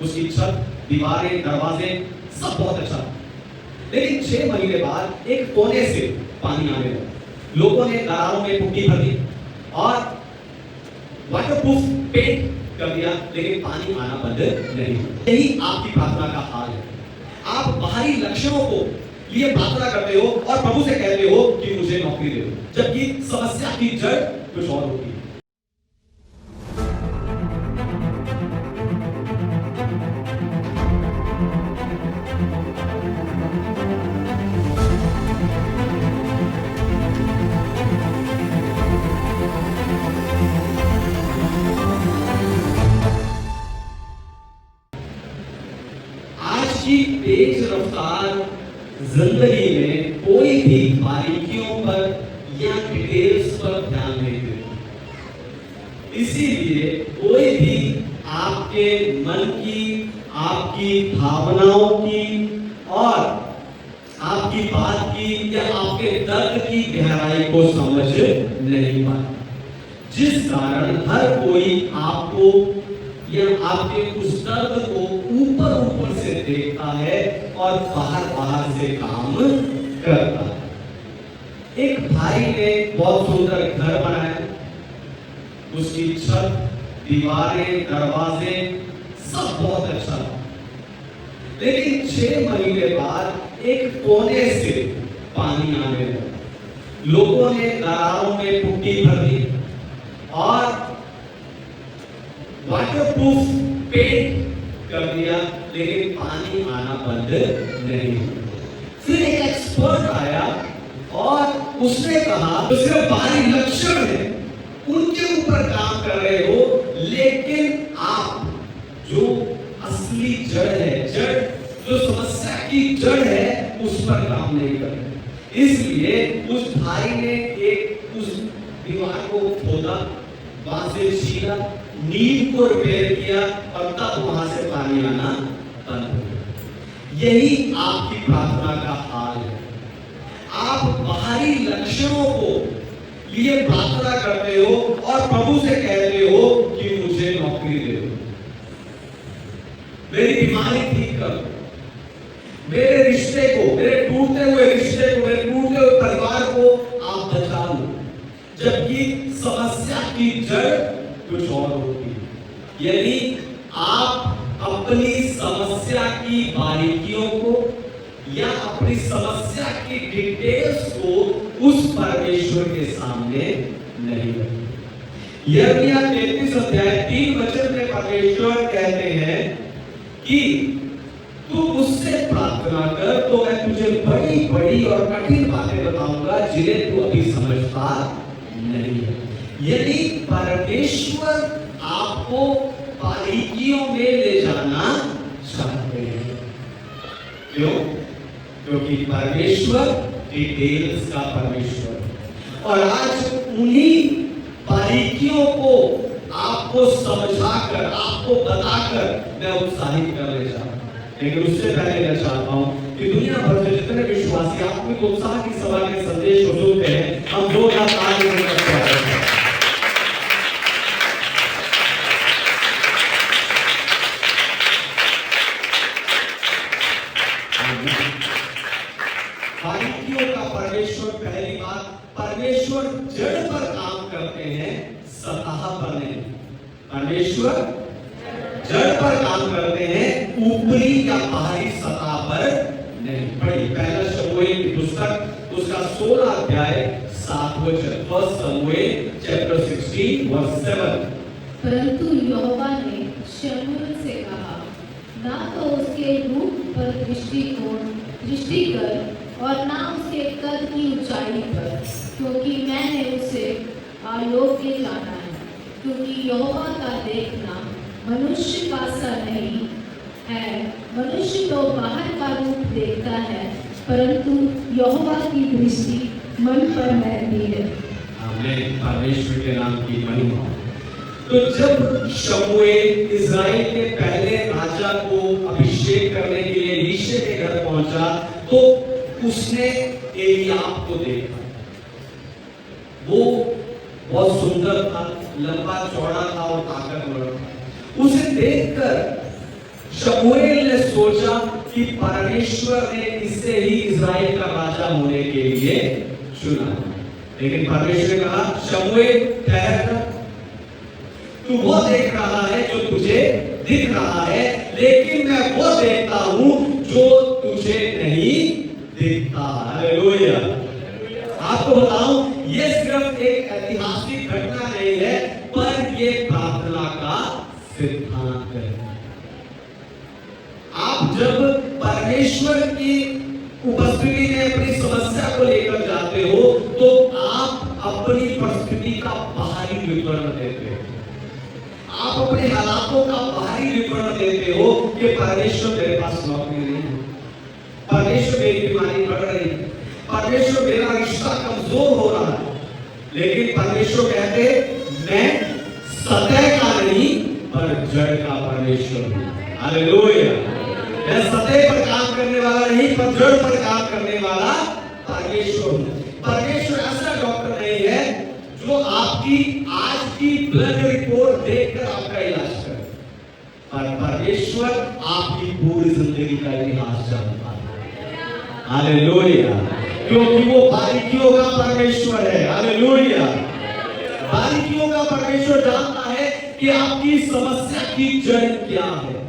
उसकी छत, दीवारें, दरवाजे सब बहुत अच्छा था। लेकिन 6 महीने बाद एक कोने से पानी आने लगा। लोगों ने दरारों में पुट्टी भर दी और वाटरप्रूफ पेंट कर दिया, लेकिन पानी आना बंद नहीं हुआ। यही आपकी प्रार्थना का हाल है। आप बाहरी लक्षणों को लिए प्रार्थना करते हो और प्रभु से कहते हो कि मुझे नौकरी दे दो, जबकि समस्या की जड़ कुछ और होती है। की तेज रफ्तार जिंदगी में कोई भी बारीकियों पर या डिटेल्स पर ध्यान नहीं देता। इसीलिए कोई भी आपके मन की, आपकी भावनाओं की और आपकी बात की या आपके दर्द की गहराई को समझ नहीं पाता, जिस कारण हर कोई आपको या आपके उस दर्द को ऊपर ऊपर से देखता है और बाहर बाहर से काम करता है। एक भाई ने बहुत सुंदर घर बनाया, उसकी छत, दीवारें, दरवाजे सब बहुत अच्छा था। लेकिन 6 महीने बाद एक कोने से पानी आने लगा। लोगों ने दरारों में पुट्टी भर दी और वाटरप्रूफ पेंट कर दिया, लेकिन पानी आना बंद नहीं हुआ। फिर एक एक्सपर्ट आया और उसने कहा तो सिर्फ बाहरी लक्षण है, उनके ऊपर काम कर रहे हो, लेकिन आप जो असली जड़ है, जड़ जो समस्या की जड़ है, उस पर काम नहीं कर रहे। इसलिए उस भाई ने एक उस दीवार को खोदा, वहां से छीना, नींव को रिपेयर किया और तब वहां से पानी आना बंद हो गया। यही आपकी प्रार्थना का हाल है। आप बाहरी लक्षणों को लिए प्रार्थना करते हो और प्रभु से कहते हो कि मुझे नौकरी दे दो, मेरी बीमारी ठीक कर दो, मेरे रिश्ते को, मेरे टूटते हुए रिश्ते को, मेरे टूटते हुए परिवार को आप बचा लो, जबकि समस्या की जड़ कुछ और होती है। यदि आप अपनी समस्या की बारीकियों को या अपनी समस्या की डिटेल्स को उस परमेश्वर के सामने नहीं रखते। यिर्मयाह 33 अध्याय 3 वचन में परमेश्वर कहते हैं कि तू मुझसे प्रार्थना कर तो मैं तुझे बड़ी बड़ी और कठिन बातें बताऊंगा जिन्हें तू अभी समझता नहीं है। यदि परमेश्वर आपको बारीकियों में ले जाना चाहते हैं, क्यों? क्योंकि परमेश्वर डिटेल्स का परमेश्वर, और आज उन्हीं बारीकियों को आपको समझाकर, आपको बताकर मैं उत्साहित करने जा रहा हूं। लेकिन उससे पहले मैं चाहता हूं कि दुनिया भर से जितने विश्वासी आत्मिक उत्साह की सभा के संदेश को सुनते हैं, हम 2 या 5 मिनट करते हैं। बारीकियों का परमेश्वर, पहली बात, परमेश्वर जड़ पर काम करते हैं, सतह पर नहीं। परमेश्वर जड़ पर काम करते हैं, ऊपरी या बाहरी सतह पर नहीं। पढ़िए पहला शमूएल की पुस्तक उसका 16 अध्याय 7 वचन, 1 शमूएल चैप्टर 16 वर्स 7। परंतु यहोवा ने शमूएल से कहा, ना तो उसके रूप पर दृष्टि कर और ना उसके कद की ऊंचाई पर, क्योंकि मैंने उसे अयोग्य जाना है। क्योंकि यहोवा का देखना मनुष्य का सा नहीं है, मनुष्य तो बाहर का रूप देखता है, परंतु यहोवा की दृष्टि मन पर रहती है। आमीन। परमेश्वर के नाम की महिमा। तो जब शमूएल इस्राएल के पहले राजा को अभिषेक करने के लिए यिशै के घर पहुंचा, तो उसने एलियाब को देखा। वो बहुत सुंदर था, लंबा चौड़ा था और ताकतवर था। उसे देखकर शमूएल ने सोचा कि परमेश्वर ने इसे ही इस्राएल का राजा होने के लिए चुना, लेकिन परमेश्वर ने कहा शमूएल ठहर कर, तू वो देख रहा है जो तुझे दिख रहा है, लेकिन मैं वो देखता हूं जो तुझे नहीं दिखता। हालेलुया। आपको बताऊं, ये सिर्फ एक ऐतिहासिक घटना नहीं है, पर ये प्रार्थना का सिद्धांत है। आप जब परमेश्वर की उपस्थिति में अपनी समस्या को लेकर जाते हो, तो आप अपनी परिस्थिति का बाहरी विवरण देते हो, आप अपने हालातों का बाहरी विवरण देते हो कि परमेश्वर मेरे पास नौकरी नहीं है, परमेश्वर मेरी बीमारी बढ़ रही है, परमेश्वर मेरा रिश्ता कमजोर हो रहा है। लेकिन परमेश्वर कहते मैं सतह का नहीं पर जड़ का परमेश्वर हूं। हालेलुया। मैं सतह पर काम करने वाला नहीं पर जड़ पर काम करने वाला परमेश्वर हूं। परमेश्वर ऐसा डॉक्टर नहीं है जो आपकी आज की ब्लड रिपोर्ट देखकर आपका इलाज करे, पर परमेश्वर आपकी पूरी जिंदगी का इलाज जानता है। हालेलुया। क्योंकि वो बारीकियों का परमेश्वर है। हालेलुया। बारीकियों का परमेश्वर जानता है कि आपकी समस्या की जड़ क्या है।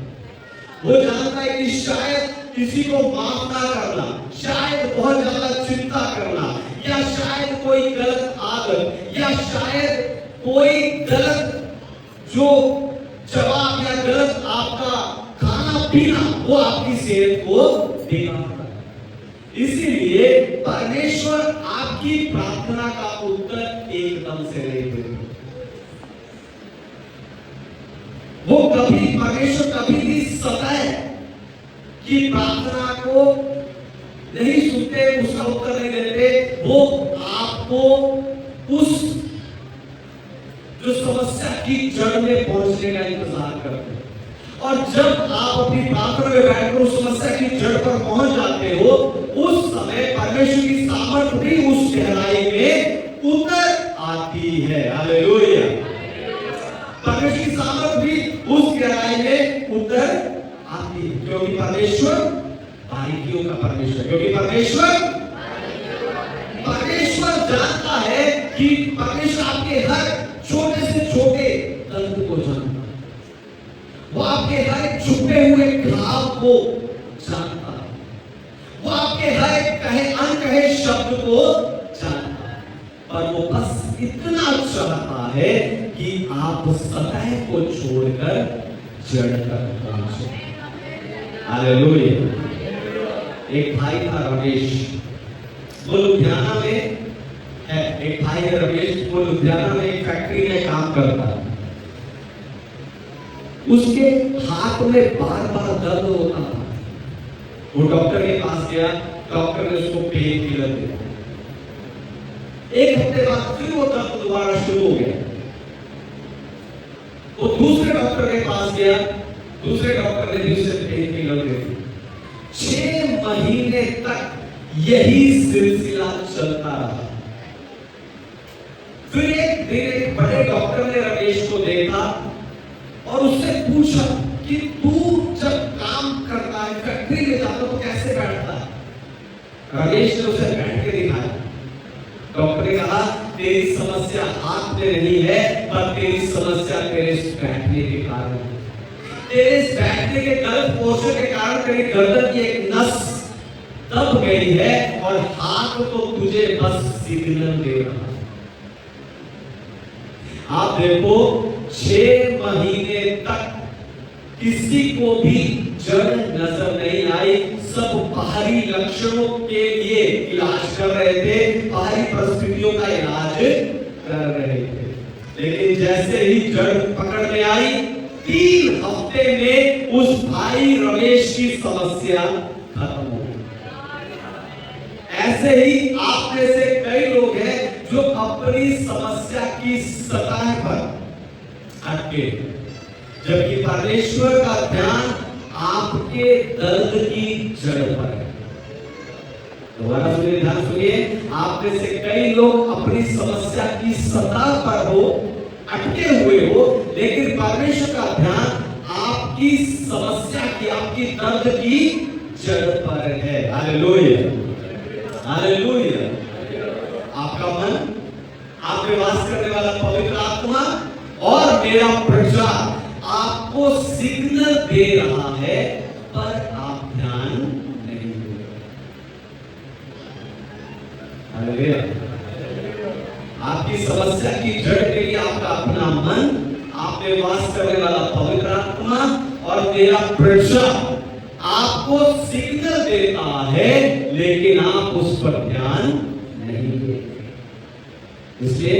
वो जानता है कि शायद किसी को माफ ना करना, शायद बहुत ज्यादा चिंता करना, या शायद कोई गलत आदत, या शायद कोई गलत जो जवाब या गलत आपका खाना पीना, वो आपकी सेहत को बिगाड़ रहा है। इसीलिए परमेश्वर आपकी प्रार्थना का उत्तर एकदम से नहीं देता। वो कभी, परमेश्वर कभी भी सतह की प्रार्थना को नहीं सुनते, उसका उत्तर नहीं देते। वो आपको उस जो समस्या की जड़ में पहुंचने का इंतजार करते हैं, और जब आप अपनी प्रार्थना में बैठकर उस समस्या की जड़ पर पहुंच जाते हो, उस समय परमेश्वर की सामर्थ भी उस गहराई में उतर आती है। हालेलुया। परमेश्वर की सामर्थ भी उस गहराई में उतर आती है, क्योंकि परमेश्वर बारीकियों का परमेश्वर, क्योंकि परमेश्वर जानता है कि परमेश्वर आपके हर छोटे से छोटे दर्द को जानता है, वो आपके हर एक छुपे हुए घाव को जानता है, वो आपके हर एक कहे अनकहे शब्द को जानता है, पर वो बस इतना चाहता है कि आप सतह को छोड़कर जड़ तक पहुंचे। हालेलुया। एक भाई था रमेश, वो लुधियाना में है, एक भाई है रमेश, वो लुधियाना में एक फैक्ट्री में काम करता है। उसके हाथ में बार बार दर्द होता था। वो डॉक्टर के पास गया, डॉक्टर ने उसको पेन किलर दिया। एक हफ्ते बाद फिर वो दर्द दोबारा शुरू हो गया। वो दूसरे डॉक्टर के पास गया, दूसरे डॉक्टर ने भी उसे पेन किलर दे दिया। 6 महीने तक यही सिलसिला चलता रहा। फिर एक दिन एक बड़े डॉक्टर ने रमेश को देखा और उससे पूछा कि तू जब काम करता है, फैक्ट्री में जाता तो कैसे बैठता है? रमेश ने उसे बैठ के दिखाया। डॉक्टर ने कहा तेरी समस्या हाथ में नहीं है, पर तेरी समस्या तेरे बैठने के कारण है। तेरे बैठने के गलत पोस्चर के कारण तेरी गर्दन की एक नस दब गई है और हाथ तो तुझे बस सिग्नल दे रहा है। आप देखो 6 महीने तक किसी को भी जड़ नजर नहीं आई। सब बाहरी लक्षणों के लिए इलाज कर रहे थे, बाहरी परिस्थितियों का इलाज कर रहे थे, लेकिन जैसे ही जड़ पकड़ में आई, 3 हफ्ते में उस भाई रमेश की समस्या खत्म हो गई। ऐसे ही आप में से कई लोग हैं जो अपनी समस्या की सतह पर अटके, जबकि परमेश्वर का ध्यान आपके दर्द की जड़ पर है। दोबारा सुनिए, ध्यान सुनिए। आप में से कई लोग अपनी समस्या की सतह पर हो, अटके हुए हो, लेकिन परमेश्वर का ध्यान आपकी आपकी समस्या की, आपकी दर्द की जड़ पर है। Hallelujah, hallelujah. आपका मन, आप में वास करने वाला पवित्र आत्मा और मेरा प्रचार आपको सिग्नल दे रहा है, पर आप ध्यान नहीं दे रहे। हालेलुया। आपकी समस्या की जड़ के लिए आपका अपना मन, आप में वास करने वाला पवित्र आत्मा और मेरा प्रचार आपको सिग्नल देता है, लेकिन आप उस पर ध्यान नहीं देते। इसलिए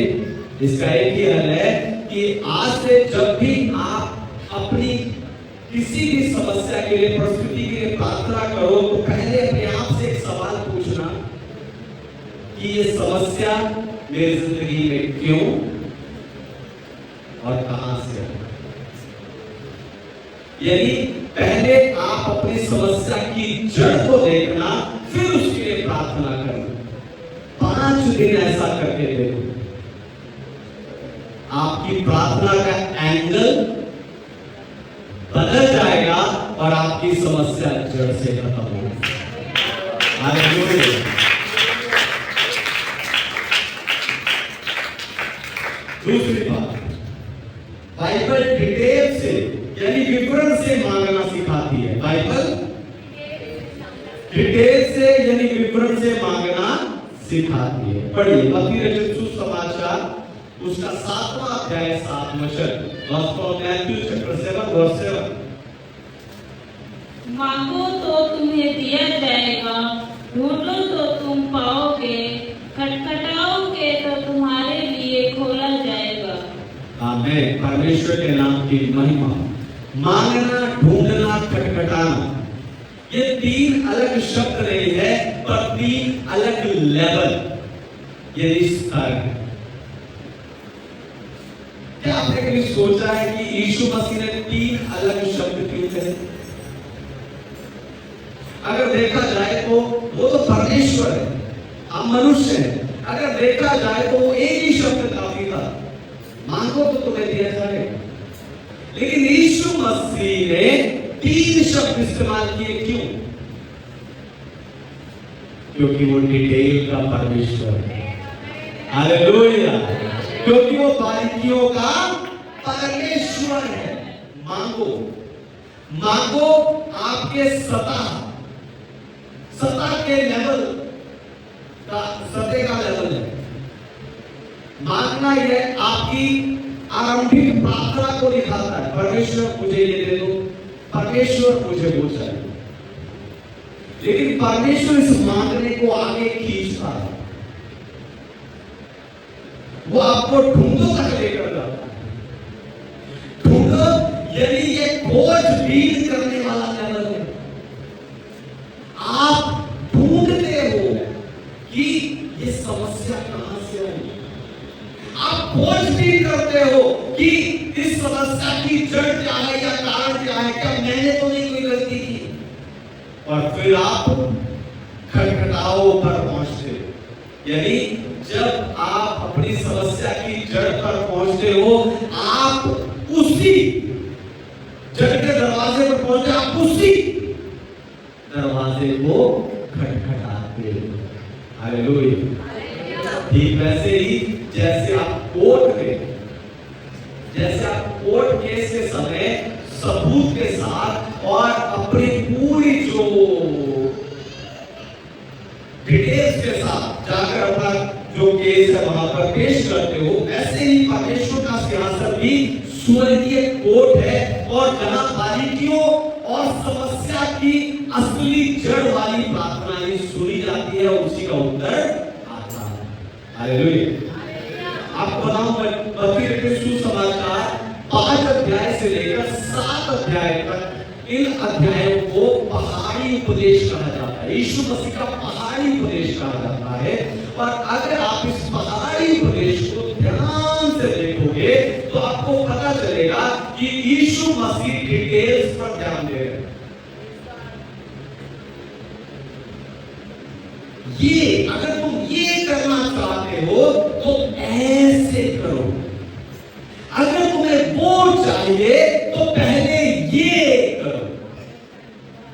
इसका एक ही हल है कि आज से जब भी आप अपनी किसी भी समस्या के लिए, परिस्थिति के लिए प्रार्थना करो, तो पहले अपने आप से एक सवाल पूछना कि ये समस्या मेरी जिंदगी में क्यों और कहां से है। यानी पहले आप अपनी समस्या की जड़ को देखना, फिर उसके लिए प्रार्थना करना। 5 दिन ऐसा करके देखो, आपकी प्रार्थना का एंगल बदल जाएगा और आपकी समस्या जड़ से खत्म होगी। हालेलुया। दूसरी बात, बाइबल डिटेल से यानी विवरण से मांगना सिखाती है। बाइबल डिटेल से यानी विवरण से मांगना सिखाती है। पढ़िए मत्ती रचित सुसमाचार उसका 7वां अध्याय 7वां वचन, Gospel of Matthew chapter 7 verse 7। मांगो तो तुम्हें दिया जाएगा, ढूंढो तो तुम पाओगे, खटखटाओगे तो तुम्हारे लिए खोला जाएगा। आमीन। परमेश्वर के नाम की महिमा। मांगना, ढूंढना, खटखटाना, ये 3 अलग शब्द नहीं है, पर 3 अलग लेवल, ये स्तर है। क्या आपने कभी सोचा है कि यीशु मसीह ने 3 अलग शब्द क्यों कहे? अगर देखा जाए तो वो तो परमेश्वर है, हम मनुष्य हैं। अगर देखा जाए तो वो एक ही शब्द काफी था, मांगो तो तुम्हें दिया जाएगा। लेकिन यीशु मसीह ने 3 शब्द इस्तेमाल किए, क्यों? क्योंकि वो डिटेल का परमेश्वर है। हालेलुया। क्योंकि वो बारीकियों का परमेश्वर है। मांगो, मांगो आपके सतह के लेवल का, सतह का लेवल है। मांगना यह आपकी आरंभिक प्रार्थना को दिखाता है। परमेश्वर मुझे ये दे दो, परमेश्वर मुझे वो चाहिए। लेकिन परमेश्वर इस मांगने को आगे खींचता है, वो आपको ढूंढो तक लेकर जाता है। ढूंढो यानी ये खोजबीन करने वाला लेवल है। आप ढूंढते हो कि ये समस्या कहां से आई। आप खोजबीन करते हो कि इस समस्या की जड़ क्या है या कारण क्या है, क्या मैंने तो नहीं कोई गलती की। और फिर आप खटखटाओ पर पहुंचते हो। यानी जब आप अपनी समस्या की जड़ पर पहुंचते हो, आप उसी जड़ के दरवाजे पर पहुंचते, आप उसी दरवाजे को खटखटाते हो। हालेलुया। ठीक वैसे ही जैसे आप कोर्ट केस के समय सबूत के साथ और अपनी पूरी जो डिटेल्स के साथ जाकर अपना जो केस है वहां पर पेश करते हो, ऐसे ही परमेश्वर का सिंहासन भी स्वर्गीय कोर्ट है, और जहां बारीकियों और समस्या की असली जड़ वाली प्रार्थनाएं सुनी जाती है, उसी का उत्तर आता है। हालेलुया। आपको बताऊं, मत्ती रचित सुसमाचार 5 अध्याय से लेकर 7 अध्याय तक, इन अध्यायों को पहाड़ी उपदेश कहा जाता है। यीशु मसीह का पहाड़ी उपदेश कहा जाता है। और अगर आप इस पहाड़ी उपदेश को ध्यान से देखोगे तो आपको पता चलेगा कि यीशु मसीह डिटेल्स पर ध्यान दे रहे हैं। ये अगर तुम ये करना चाहते हो तो ऐसे करो, अगर तुम्हें वो चाहिए तो पहले ये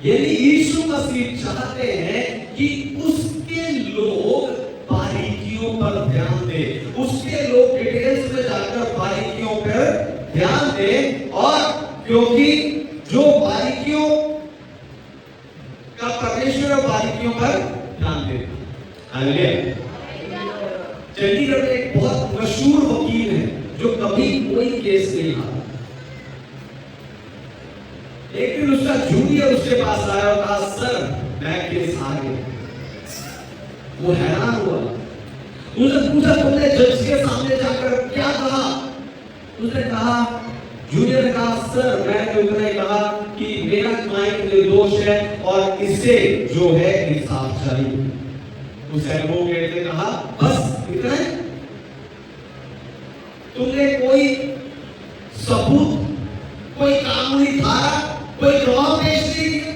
यानी यीशु मसीह चाहते हैं कि उसके लोग बारीकियों पर ध्यान दें, उसके लोग डिटेल्स में जाकर बारीकियों पर ध्यान दें। और क्योंकि जो बारीकियों का परमेश्वर बारीकियों पर ध्यान देता। हालेलुया। चंडीगढ़ में एक बहुत मशहूर वकील है जो कभी कोई केस नहीं हारा। एक दिन उसका जूनियर उसके पास आया और कहा, सर मैं केस हार गया। वो हैरान हुआ। उसने पूछा, तुमने जज के सामने जाकर क्या कहा? उसने कहा, जूनियर ने कहा, सर मैं तो इतना ही कहा कि मेरा क्लाइंट निर्दोष है और इसे जो है इंसाफ चाहिए। उस एडवोकेट ने कहा, बस इतना ही? तुमने कोई सबूत, कोई कानूनी धारा, कोई गवाह पेश नहीं किया?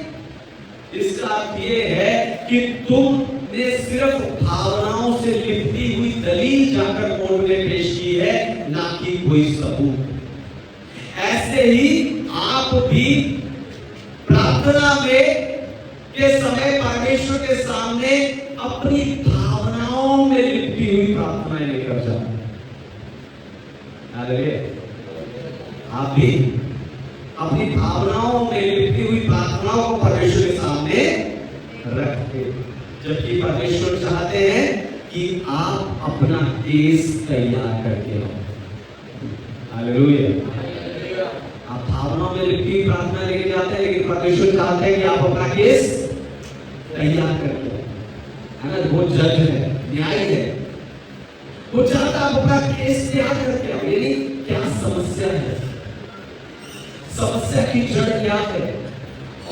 इसका अर्थ ये है कि तुमने सिर्फ भावनाओं से लिपटी हुई दलील जाकर कोर्ट में पेश की है, ना कि कोई सबूत। ऐसे ही आप भी प्रार्थना में के समय परमेश्वर के सामने अपनी भावनाओं में लिपटी हुई प्रार्थनाएं लेकर जाओ। आप भी अपनी भावनाओं में लिपटी हुई प्रार्थनाओं को परमेश्वर के सामने रखते, जबकि परमेश्वर चाहते हैं कि आप अपना केस तैयार करके आओ। हालेलुया। आप भावनाओं में लिपटी हुई प्रार्थना लेके जाते हैं, लेकिन परमेश्वर चाहते हैं कि आप अपना केस तैयार करके आओ। अगर वो जज है, न्यायी है, वो चाहता है आप अपना केस तैयार करके आओ। यानी क्या समस्या है, समस्या की जड़ क्या है,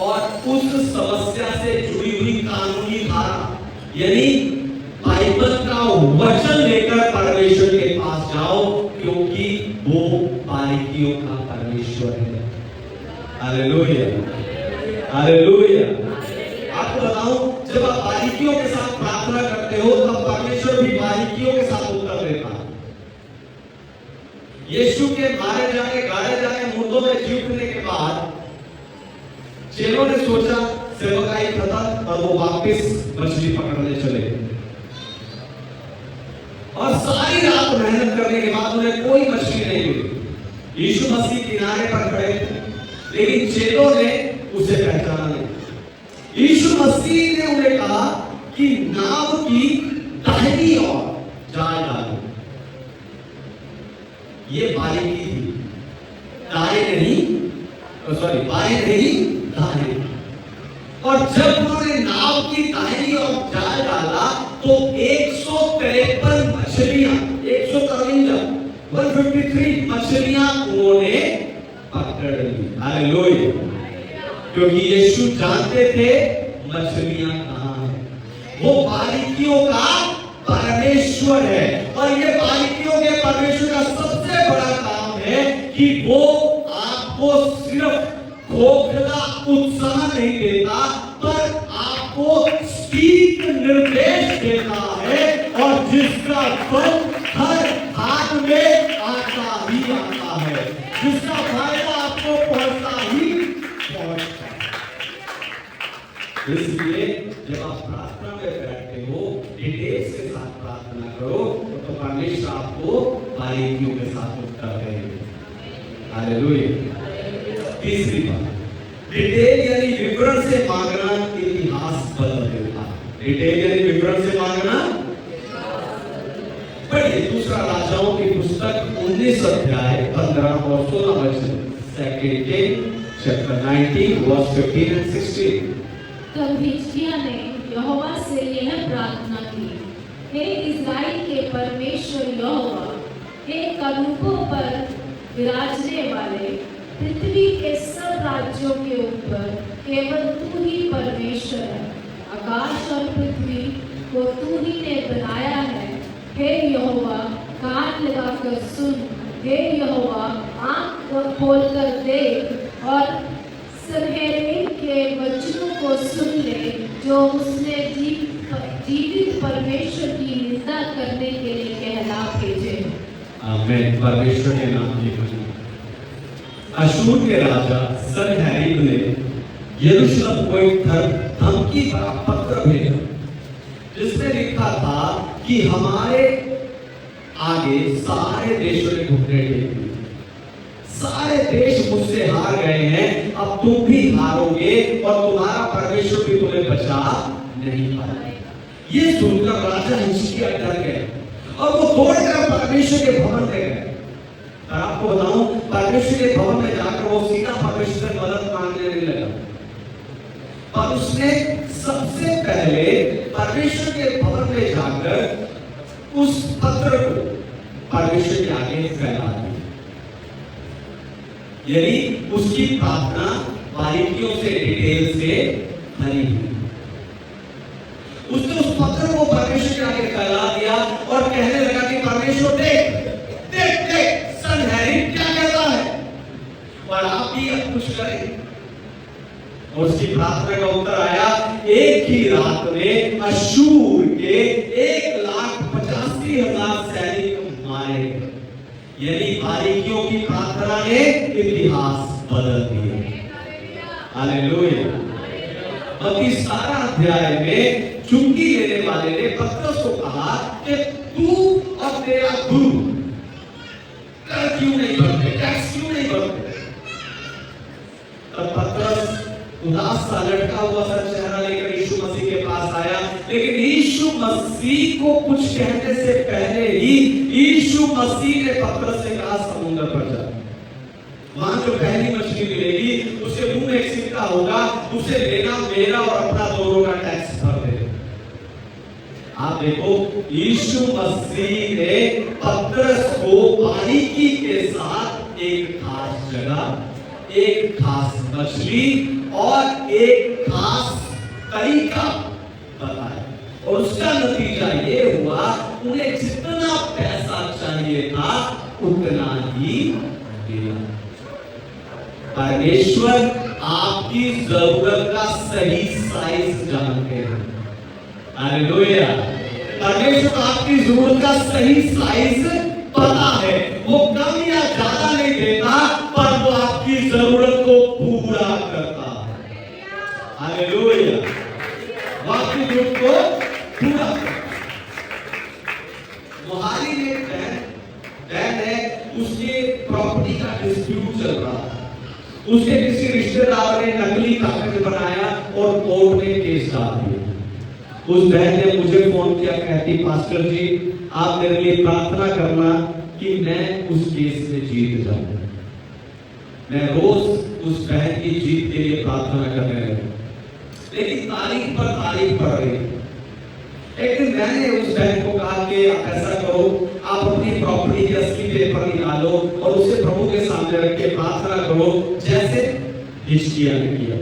और उस समस्या से जुड़ी हुई कानूनी धारा यानी बाइबल का वचन लेकर परमेश्वर के पास जाओ, क्योंकि वो बारीकियों का परमेश्वर है। Hallelujah, hallelujah. आपको बताऊं, जब आप बारीकियों के साथ प्रार्थना करते हो तब परमेश्वर भी बारीकियों के साथ उत्तर देता है। यीशु के मारे जाने, गाड़े जाने, मुर्दों में जी उठने के बाद चेलों ने सोचा सेवकाई खत्म, और वो वापस मछली पकड़ने चले। और सारी रात मेहनत करने के बाद उन्हें कोई मछली नहीं मिली। यीशु मसीह किनारे पर खड़े थे, लेकिन चेलों ने उसे पहचाना नहीं। यीशु मसीह ने उन्हें कहा कि नाव की दाहिनी ओर जाल डालो। ये बारीकी थी, दाएं नहीं, सॉरी बाएं नहीं, दाएं। और जब उन्होंने नाव की दाहिनी ओर जाल डाला तो 153 मछलियां, 153 मछलियां उन्होंने पकड़ ली। हालेलुया। क्योंकि यीशु जानते थे मछलियां कहां हैं। वो बारीकियों का परमेश्वर है, और ये बारीकियों के परमेश्वर का सबसे बड़ा काम है कि वो आपको सिर्फ खोखला उत्साह नहीं देता, पर आपको सटीक निर्देश देता है, और जिसका फल हर हाथ में आता ही आता है, जिसका फायदा आपको पहुंचता ही पहुंचता है। इसलिए जब आप प्रार्थना में बैठते हो, डिटेल्स के साथ प्रार्थना करो, तो परमेश्वर आपको बारीकियों के साथ उत्तर देंगे। हालेलुया। तीसरी बात, डिटेल यानी विवरण से मांगना इतिहास बदल देता। डिटेल यानी विवरण से मांगना। पढ़िए दूसरा राजाओं की पुस्तक 19 अध्याय 15 और 16 वचन। Second King chapter 19 verse 15 and 16। तब हिजकिय्याह ने यहोवा से यह प्रार्थना की, हे इस्राएल के परमेश्वर यहोवा, हे करूबों पर विराजने वाले, पृथ्वी के सब राज्यों के ऊपर केवल तू ही परमेश्वर है। आकाश और पृथ्वी को तू ही ने बनाया है। हे यहोवा, कान लगाकर सुन। हे यहोवा, आंख खोलकर देख और सनहेरीब के वचनों को सुन ले, जो उसने जीवित परमेश्वर की निंदा करने के लिए कहला भेजे। आमीन। परमेश्वर के नाम की महिमा। अशूर के राजा सनहेरीब ने यरूशलेम को एक धमकी भरा पत्र भेजा जिसमें लिखा था कि हमारे आगे सारे देशों ने घुटने टेक दिए, सारे देश मुझसे हार गए हैं, अब तुम भी हारोगे और तुम्हारा परमेश्वर भी तुम्हें बचा नहीं पाएगा। ये सुनकर राजा हिजकिय्याह डर गए और वो दौड़कर परमेश्वर के भवन में गए। और आपको बताऊं, परमेश्वर के भवन में जाकर वो सीधा परमेश्वर से मदद मांगने नहीं लगा, पर उसने सबसे पहले परमेश्वर के भवन में जाकर उस पत्र को परमेश्वर के आगे फैला दिया। यानी उसकी प्रार्थना बारीकियों से, डिटेल से भरी हुई। उसने उस पत्र को परमेश्वर के आगे फैला दिया और कहने लगा कि परमेश्वर देख देख देख, सनहेरीब क्या कहता है और आप भी अब कुछ करें। और उसकी प्रार्थना का उत्तर आया, एक ही रात में अश्शूर के 1,85,000 सैनिक मारे गए। यानी बारीकियों की प्रार्थना ने इतिहास बदल दिया। हालेलुया। अब इस सारा अध्याय में चुंगी लेने वाले ने पतरस को कहा कि तू और तेरा गुरु कर क्यों नहीं भरते, टैक्स क्यों नहीं भरते। तब पतरस उदास सा लटका हुआ सा चेहरा लेकर यीशु मसीह के पास आया, लेकिन यीशु मसीह को कुछ कहने से पहले ही यीशु मसीह ने पतरस से कहा, समुद्र पर जा, वहां जो पहली मछली मिलेगी उसके मुंह में एक सिक्का होगा, उसे लेना, मेरा और अपना दोनों का टैक्स भर दे। आप देखो, यीशु मसीह ने पतरस को बारीकी के साथ एक खास जगह, एक खास मछली और एक खास तरीका बताया और उसका नतीजा ये हुआ, उन्हें जितना पैसा चाहिए था उतना ही दिया। परमेश्वर आपकी जरूरत का सही साइज जानते हैं। हालेलुया। परमेश्वर आपकी जरूरत का सही साइज पता है, वो कम या ज्यादा नहीं देता, पर वो आपकी जरूरत को पूरा करता है। हालेलुया। वो आपकी जरूरत को पूरा करता है। मोहाली में एक बहन है, उसके प्रॉपर्टी का डिस्प्यूट चल रहा है। उसके किसी रिश्तेदार ने नकली कागज बनाया और कोर्ट में केस डाल दिया। उस बहन ने मुझे फोन किया, कहती, पास्टर जी आप मेरे लिए प्रार्थना करना कि मैं उस केस में जीत जाऊं। मैं रोज उस बहन की जीत के लिए प्रार्थना करने लगा, लेकिन तारीख पर तारीख पड़ रही। एक दिन मैंने उस बहन को कहा कि आप ऐसा करो, आप अपनी प्रॉपर्टी के असली पेपर निकालो और उसे प्रभु के सामने रख के प्रार्थना करो, जैसे हिजकिय्याह ने किया।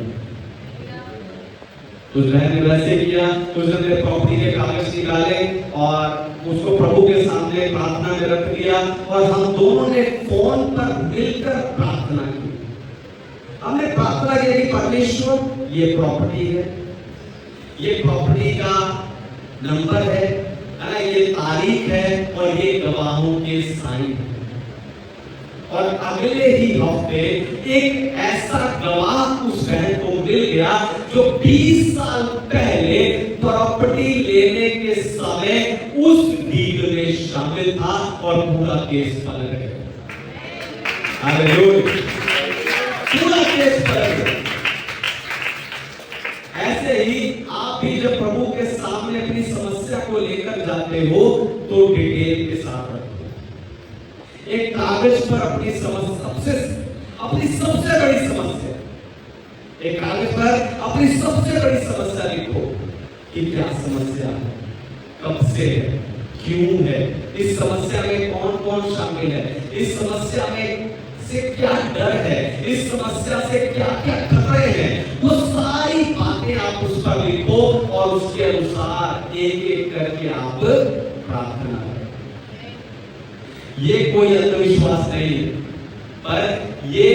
तो बहन ने वैसे किया। उसने प्रॉपर्टी के कागज निकाले और उसको प्रभु के सामने प्रार्थना में रख दिया और हम दोनों ने फोन पर मिलकर प्रार्थना की। हमने प्रार्थना की कि परमेश्वर, ये प्रॉपर्टी है, ये प्रॉपर्टी का नंबर है, ये तारीख है और ये गवाहों के साइन है। और अगले ही हफ्ते एक ऐसा गवाह उस बहन को मिल गया जो 20 साल पहले प्रॉपर्टी लेने के समय उस डील में शामिल था और पूरा केस पलट गया। हालेलुया। पूरा केस पलट गया। ऐसे ही आप भी जब प्रभु के सामने अपनी समस्या को लेकर जाते हो तो डिटेल के साथ रखो। एक कागज पर अपनी सबसे बड़ी समस्या, एक कागज पर अपनी सबसे बड़ी समस्या लिखो कि क्या समस्या है, कब से है, क्यों है, इस समस्या में कौन कौन शामिल है, इस समस्या में से क्या डर है, इस समस्या से क्या क्या खतरे हैं, वो सारी बातें आप उस पर लिखो और उसके अनुसार एक एक करके आप प्रार्थना करें। ये कोई अंधविश्वास नहीं है, पर ये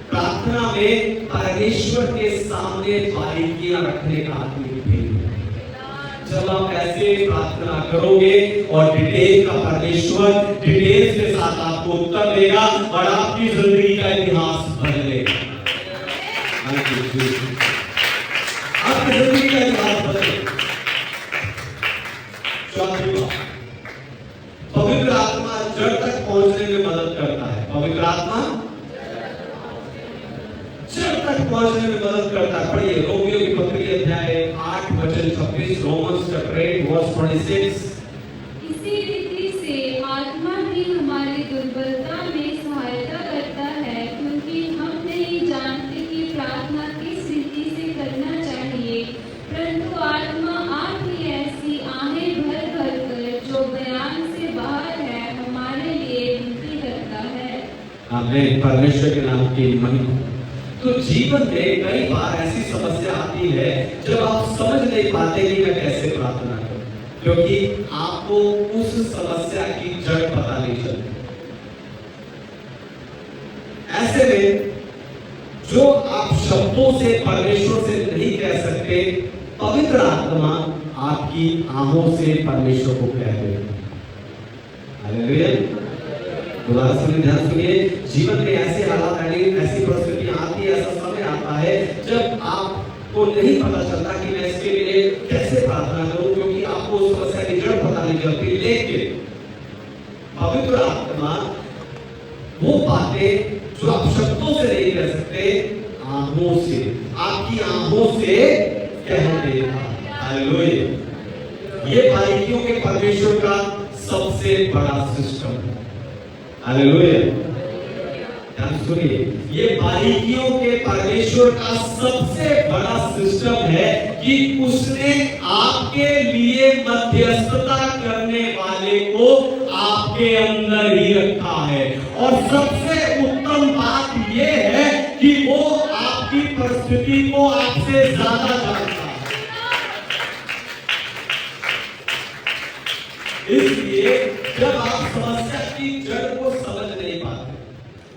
प्रार्थना में परमेश्वर के सामने बारीकियां रखने का आदमी भी है। जब आप ऐसे प्रार्थना करोगे और डिटेल का परमेश्वर डिटेल के साथ आपको उत्तर देगा और आपकी जिंदगी का इतिहास बदलेगा। आपकी जिंदगी का इतिहास बदले। चौथी बात, पवित्र आत्मा जड़ तक पहुंचने में मदद करता है। पवित्र आत्मा जड़ तक पहुंचने में मदद करता है। पढ़िए रोमियो की पत्री अध्याय 8 वचन 26, रोमन्स चैप्टर 8 वर्स 26। इसी रीति से आत्मा भी हमारी दुर्बलता में सहायता करता है, क्योंकि हम नहीं जानते कि प्रार्थना किस रीति से करना चाहिए, परंतु आत्मा आप ही ऐसी आहें भर भर कर जो बयान से बाहर है हमारे लिए विनती करता है। आमीन। परमेश्वर के नाम की महिमा। तो जीवन में कई बार ऐसी समस्या आती है जब आप समझ नहीं पाते कि मैं कैसे प्रार्थना करूं, क्योंकि आपको उस समस्या की जड़ पता नहीं चलती। ऐसे में जो आप शब्दों से परमेश्वर से नहीं कह सकते, पवित्र आत्मा आपकी आहों से परमेश्वर को कह देगा। हालेलुया। दोबारा सुनिए, ध्यान सुनिए। जीवन में ऐसे हालात आए, ऐसी परिस्थितियां आती है, ऐसा समय आता है जब आपको नहीं पता चलता कि मैं इसके लिए कैसे प्रार्थना करूं, क्योंकि आपको उस समस्या की जड़ पता नहीं चलती। लेकिन पवित्र आत्मा वो बातें जो आप शब्दों से नहीं कह सकते, आंखों से, आपकी आंखों से कह देगा। हालेलुया। ये बारीकियों के परमेश्वर का सबसे बड़ा सिस्टम है। हालेलुया। ध्यान सुनिए, ये बारीकियों के परमेश्वर का सबसे बड़ा सिस्टम है कि उसने आपके लिए मध्यस्थता करने वाले को आपके अंदर ही रखा है। और सबसे उत्तम बात यह है कि वो आपकी परिस्थिति को आपसे ज्यादा जानता है। इसलिए जब आप समस्या की जड़ को समझ नहीं पाते,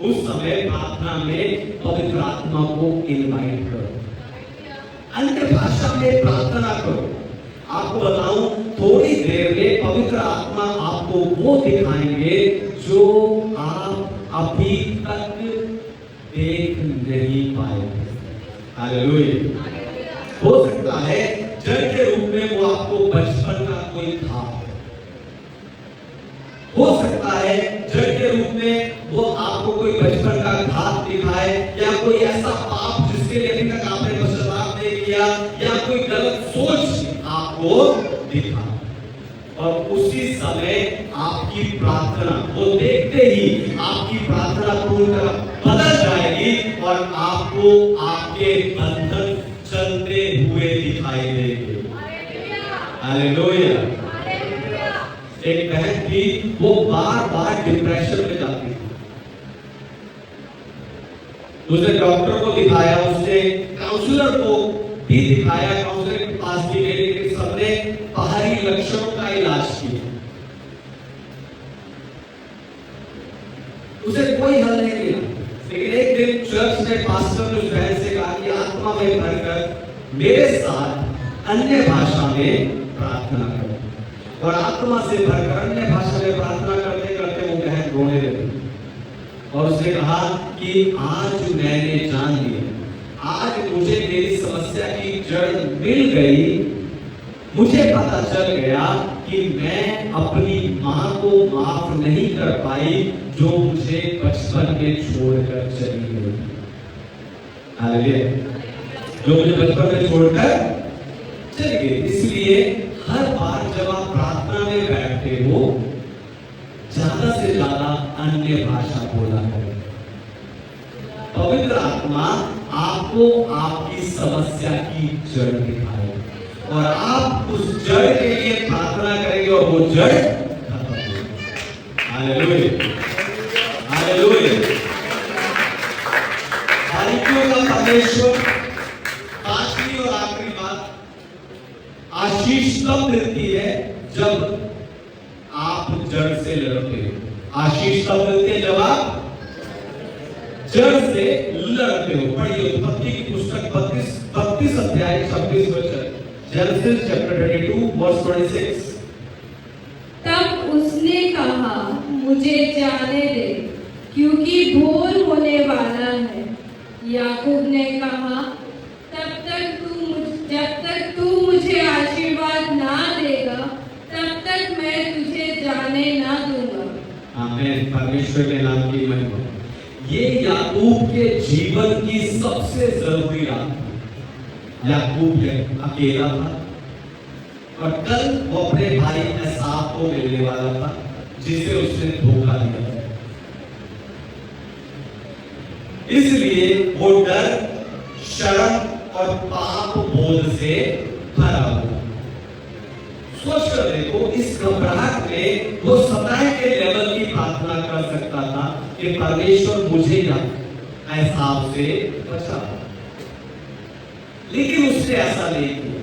उस समय प्रार्थना में पवित्र आत्मा को इनवाइट करो, अन्य भाषा में प्रार्थना करो। आपको बताऊं, थोड़ी देर में पवित्र आत्मा आपको वो दिखाएंगे जो आप अभी तक देख नहीं पाए। हालेलुया। हो सकता है जड़ के रूप में वो आपको बचपन का कोई था, हो सकता है जड़ के रूप में वो आपको कोई बचपन का घात दिखाए, या कोई ऐसा पाप जिसके लिए अभी तक आपने पश्चाताप नहीं किया, या कोई गलत सोच आपको दिखा। और उसी समय आपकी प्रार्थना, वो देखते ही आपकी प्रार्थना पूरी तरह बदल जाएगी और आपको आपके बंधन चलते हुए दिखाई देंगे। हालेलुया। एक बहन थी, वो बार बार डिप्रेशन में जाती थी। उसने डॉक्टर को दिखाया, उसने काउंसलर को भी दिखाया, काउंसलर के पास भी गई, लेकिन सबने बाहरी लक्षणों का इलाज किया, उसे कोई हल नहीं मिला। लेकिन एक दिन चर्च में पास्टर ने उस बहन से कहा कि आत्मा में भरकर मेरे साथ अन्य भाषा में प्रार्थना करो। और आत्मा से भरकर अन्य भाषा में प्रार्थना करते करते वो बहन रोने लगी। और उसने कहा कि आज मैंने जान लिया, आज मुझे मेरी समस्या की जड़ मिल गई। मुझे पता चल गया कि मैं अपनी माँ को माफ नहीं कर पाई जो मुझे बचपन में छोड़कर चली गई। हालेलुया। जो मुझे बचपन में छोड़कर चली गई। इसलिए हर बार जब आप प्रार्थना में बैठते हो, ज्यादा से ज्यादा अन्य भाषा बोला करें। पवित्र आत्मा आपको आपकी समस्या की जड़ दिखाएगा और आप उस जड़ के लिए प्रार्थना करेंगे और वो जड़ खत्म होगी। हालेलुया। हालेलुया। बारीकियों का परमेश्वर। पांचवी और आखिरी बात, आशीष तब मिलती है जब आप जड़ से लड़ते हो। आशीष तब मिलती है जब आप जड़ से लड़ते हो। पढ़िए उत्पत्ति की पुस्तक 32 अध्याय 26 वचन, जेनेसिस चैप्टर 22 वर्स 26। तब उसने कहा, मुझे जाने दे, क्योंकि भोर होने वाला है। याकूब ने कहा, परमेश्वर के नाम की महिमा। ये याकूब के जीवन की सबसे जरूरी रात थी। याकूब अकेला था और कल वो अपने भाई एसाव को मिलने वाला था, जिसे उसने धोखा दिया। इसलिए वो डर, शर्म और पाप बोध से भरा हुआ। सोच कर देखो, इस घबराहट में वो सताए के लेवल की प्रार्थना कर सकता था कि परमेश्वर मुझे एसाव से बचा, लेकिन उसने ऐसा नहीं किया।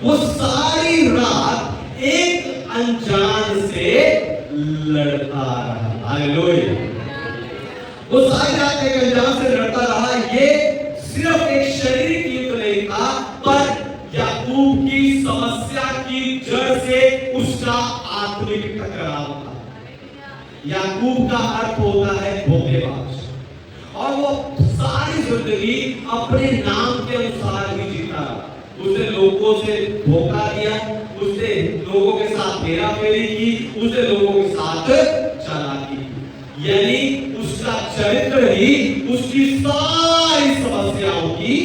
वो सारी रात एक अनजान से लड़ता रहा। हालेलुया। वो सारी रात एक अनजान से लड़ता रहा। ये सिर्फ एक शारीरिक युद्ध नहीं था, पर याकूब की समस्या की जड़ से उसका आत्मिक टकराव था। याकूब का अर्थ होता है धोखेबाज, और वो सारी जिंदगी अपने नाम के अनुसार ही जीता। उसने लोगों से धोखा दिया, उसने लोगों के साथ हेराफेरी की, उसने लोगों के साथ चालाकी की। यानी उसका चरित्र ही उसकी सारी समस्याओं की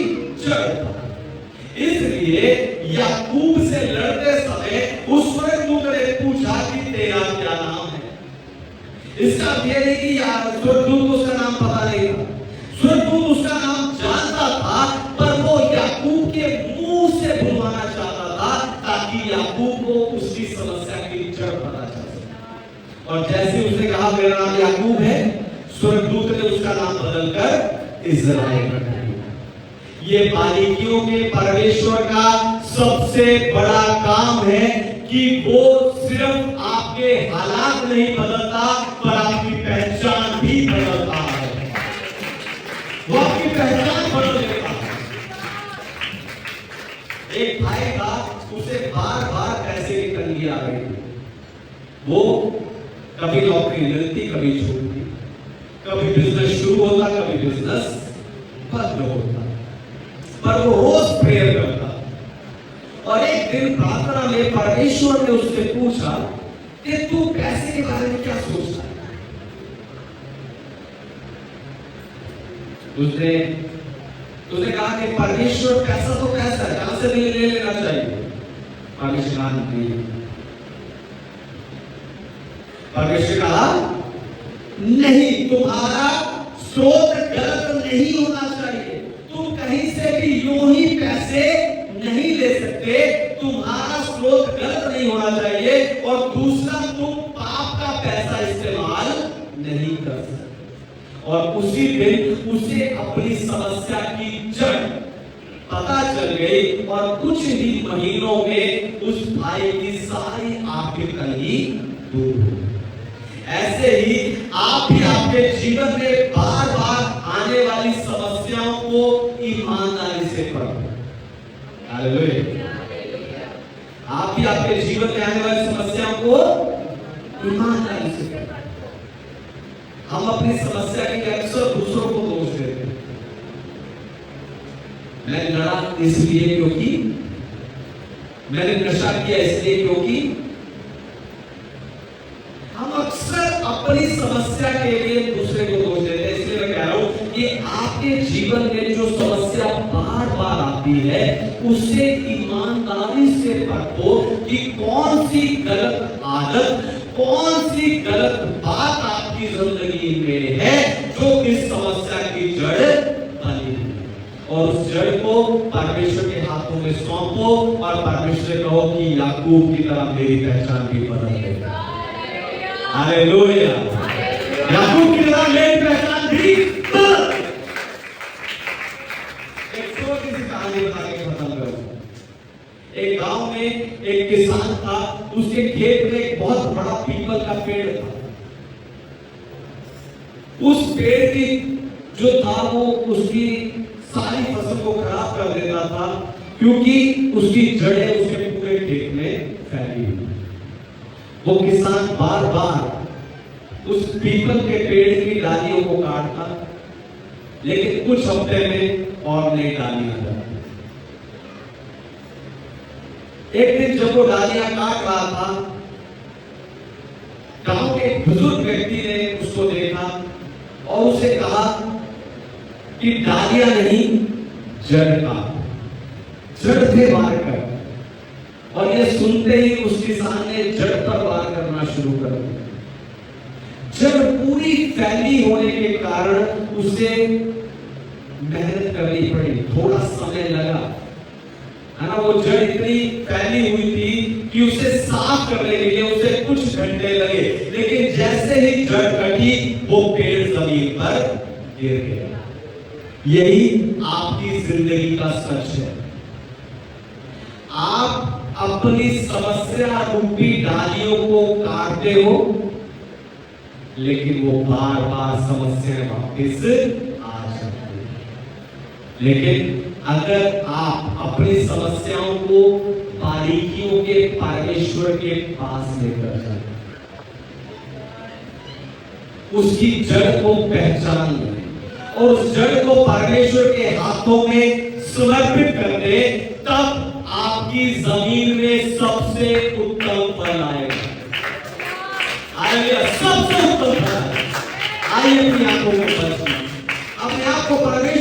जड़ था। इसलिए याकूब से लड़ते समय उस स्वर्गदूत ने पूछा कि तेरा क्या नाम है। इसका अर्थ यह नहीं कि यार स्वर्गदूत उसका नाम पता नहीं था। स्वर्गदूत उसका नाम जानता था, पर वो याकूब के मुंह से बुलवाना चाहता था, ताकि याकूब को उसकी समस्या की जड़ पता चल सके। और जैसे उसने कहा मेरा नाम याकूब है, स्वर्गदूत ने उसका नाम बदलकर इज़राइल रख दिया। ये बारीकियों के परमेश्वर का सबसे बड़ा काम है कि वो सिर्फ आपके हालात नहीं बदलता, पर आपकी पहचान भी बदलता है। वो आपकी पहचान बदल देता है। एक भाई था, उसे बार बार पैसे की तंगी आ रही थी। वो कभी नौकरी मिलती, कभी छूटती, कभी बिजनेस शुरू होता, कभी बिजनेस बंद होता, पर वो रोज प्रेयर करता। और एक दिन प्रार्थना में परमेश्वर ने उससे पूछा कि तू पैसे के बारे में क्या सोचता है। उसने कहा कि परमेश्वर पैसा तो पैसा है, जहां से भी ले लेना चाहिए। परमेश्वर नहीं। परमेश्वर कहा नहीं, तुम्हारा स्रोत गलत नहीं होना चाहिए। तुम कहीं से भी यूं ही पैसे नहीं ले सकते। तुम्हारा स्रोत गलत नहीं होना चाहिए, और दूसरा तुम पाप का पैसा इस्तेमाल नहीं कर सकते। और उसी दिन उसे अपनी समस्या की जड़ पता चल गई, और कुछ ही महीनों में उस भाई की सारी आर्थिक तंगी दूर हो। ऐसे ही आप भी आपके जीवन में बार बार आने वाली समस्याओं को ईमानदारी से पढ़ो। हालेलुया। आप भी आपके जीवन में आने वाली समस्याओं को ईमानदारी से पढ़ो। हम अपनी समस्या के लिए अक्सर दूसरों को दोष देते हैं। मैं लड़ा इसलिए क्योंकि, मैंने नशा किया इसलिए क्योंकि, हम अक्सर अपनी समस्या के लिए दूसरे को दोष देते हैं। इसलिए मैं कह रहा हूं कि आपके जीवन में जो समस्या बार बार आती है, उसे ईमानदारी से परखो कि कौन सी गलत आदत, कौन सी गलत बात आपकी जिंदगी में है जो इस समस्या की जड़ बनी है। और उस जड़ को परमेश्वर के हाथों में सौंपो, और परमेश्वर से कहो कि याकूब की तरह मेरी पहचान भी बदल गई। हालेलुया। याकूब की तरह मेरी पहचान भी बदल गई। एक छोटी सी कहानी बता के खत्म करूं। एक गांव में एक किसान था, उसके खेत में एक बहुत बड़ा पीपल का पेड़ था। उस पेड़ की जो था वो उसकी सारी फसल को खराब कर देता था, क्योंकि उसकी जड़ें उसके पूरे खेत में फैली हुई। वो किसान बार बार उस पीपल के पेड़ की डालियों को काटता, लेकिन कुछ हफ्ते में और नई डालियां आ जाती। एक दिन जब वो डालियां काट रहा था, गांव के बुजुर्ग व्यक्ति ने उसे कहा कि डालियां नहीं, जड़ काट। जड़ थे वार कर, और ये सुनते ही उस किसान ने जड़ पर वार करना शुरू कर दिया। जड़ पूरी फैली होने के कारण उसे मेहनत करनी पड़ी, थोड़ा समय लगा, है ना। वो जड़ इतनी फैली हुई थी कि उसे साफ करने के लिए उसे कुछ घंटे लगे, लेकिन जैसे ही जड़ कटी वो पेड़ जमीन पर गिर गया। यही आपकी जिंदगी का सच है। आप अपनी समस्या रूपी डालियों को काटते हो, लेकिन वो बार बार समस्याएं वापस आ जाती है। लेकिन अगर आप अपनी समस्याओं को बारीकियों के परमेश्वर के पास लेकर जाए, उसकी जड़ को पहचान लें और उस जड़ को परमेश्वर के हाथों में समर्पित कर दे, तब आपकी जमीन में सबसे उत्तम फल आएगा। सबसे उत्तम फल आइए अपनी आंखों में बंद, अपने आप को परमेश्वर